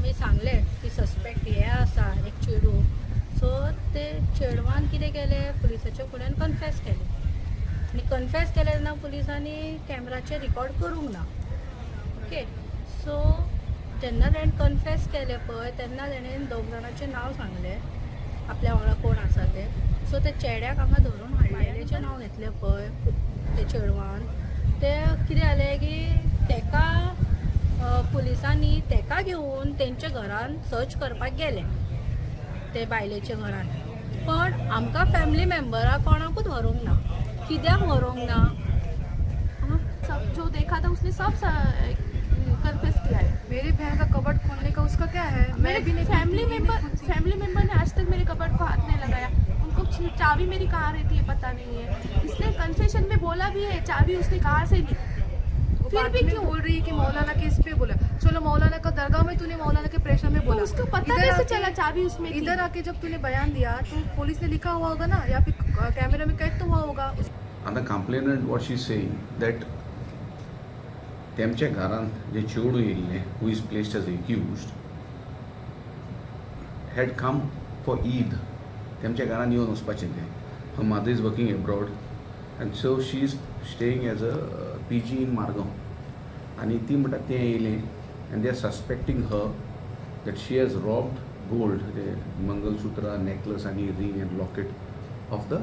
आमी सांगलें की सस्पेक्ट हे आसा एक चेडू. सो ते चेडवान कितें केलें, पुलिसाच्या फुड्यान कन्फेस केलें. आनी कन्फेस केलें तेन्ना पुलिसांनी कॅमेराचेर रिकॉर्ड करूंक ना. ओके. सो जेन्ना ताणें कन्फेस केलें पळय तेन्ना ताणें दोग जाणांचें नांव सांगलें, आपल्या वांगडा कोण आसा ते. सो ते चेड्याक हांगा धरून बायलेचें नांव घेतलें पळय ते चेडवान. ते कितें जालें की तेका पुलिसांनी तेका घेवन तेंच्या घरान सर्च करपाक गेले, ते बायलेच्या घरान. पण आमकां फॅमिली मेंबराक कोणाकूच व्हरूंक ना. कित्याक व्हरूंक ना? सब जो देखा था उसने सब कन्फेस किया है. मेरी बहन का कबर्ड खोलने का उसका क्या है? मेरे फैमिली मेंबर ने आज तक मेरे कबर्ड को हाथ नहीं लगाया. उनको चाबी मेरी कहाँ रहती है पता नहीं है. इसने कन्फेशन में बोला भी है चाबी उसने कहाँ से ली. फिर भी क्यों बोल रही है कि मौलाना के इस पे बोला? चलो मौलाना का दरगाह में तूने मौलाना के प्रेशर में बोला, उसको पता कैसे चला चाबी उसमें थी? इधर आके जब तूने बयान दिया तो पुलिस ने लिखा हुआ होगा ना, या फिर कैमरा में कैद तो हुआ होगा. And the complainant, what she's saying, that तेमच्या घरान जे चेडू येयल्लें, who is placed as accused, had come for Eid. तेमच्या घरान येवन वचपाचें तें. Her mother is working abroad and so she is staying as a PG in Mormugao. आणि ती म्हणटा तें येयलें and they are suspecting her that she has robbed gold, the mangalsutra, necklace आणि ring and locket of the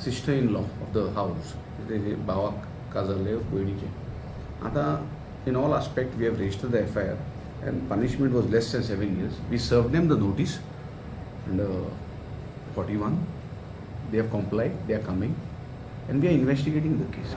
sister-in-law of the house. तेजे भावाक काजरले पयलींचे. आता in all aspect we have registered the FIR and punishment was less than 7 years. We served them the notice under 41. They have complied, they are coming and we are investigating the case.